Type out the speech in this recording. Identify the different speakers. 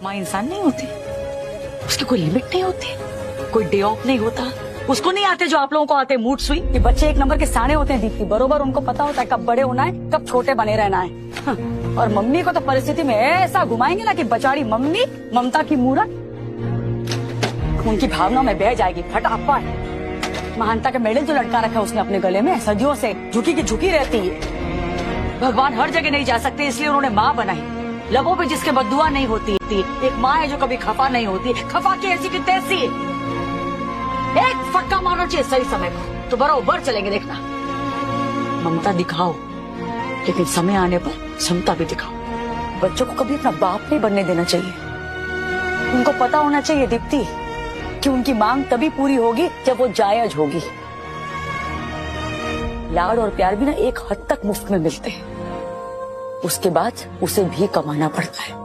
Speaker 1: माँ इंसान नहीं होती, उसकी कोई लिमिट नहीं होती, कोई डे ऑफ नहीं होता। उसको नहीं आते जो आप लोगों को आते मूड स्विंग। ये बच्चे एक नंबर के साने होते हैं दीप्ति, बरोबर उनको पता होता है कब बड़े होना है, कब छोटे बने रहना है। और मम्मी को तो परिस्थिति में ऐसा घुमाएंगे ना कि बेचारी मम्मी ममता की मूरत उनकी भावनाओं में बह जाएगी फटाफट। महानता का मेडल जो लटका रखा है उसने अपने गले में, सदियों से झुकी की झुकी रहती है। भगवान हर जगह नहीं जा सकते, इसलिए उन्होंने माँ बनाई, लबों पे जिसके बद्दुआ नहीं होती। एक माँ है जो कभी खफा नहीं होती, खफा की ऐसी की तैसी। एक फटका मारना चाहिए सही समय पर तो बराबर चलेंगे, देखना। ममता दिखाओ, लेकिन समय आने पर क्षमता भी दिखाओ। बच्चों को कभी अपना बाप नहीं बनने देना चाहिए। उनको पता होना चाहिए दीप्ति कि उनकी मांग तभी पूरी होगी जब वो जायज होगी। लाड और प्यार भी ना एक हद तक मुफ्त में मिलते हैं, उसके बाद उसे भी कमाना पड़ता है।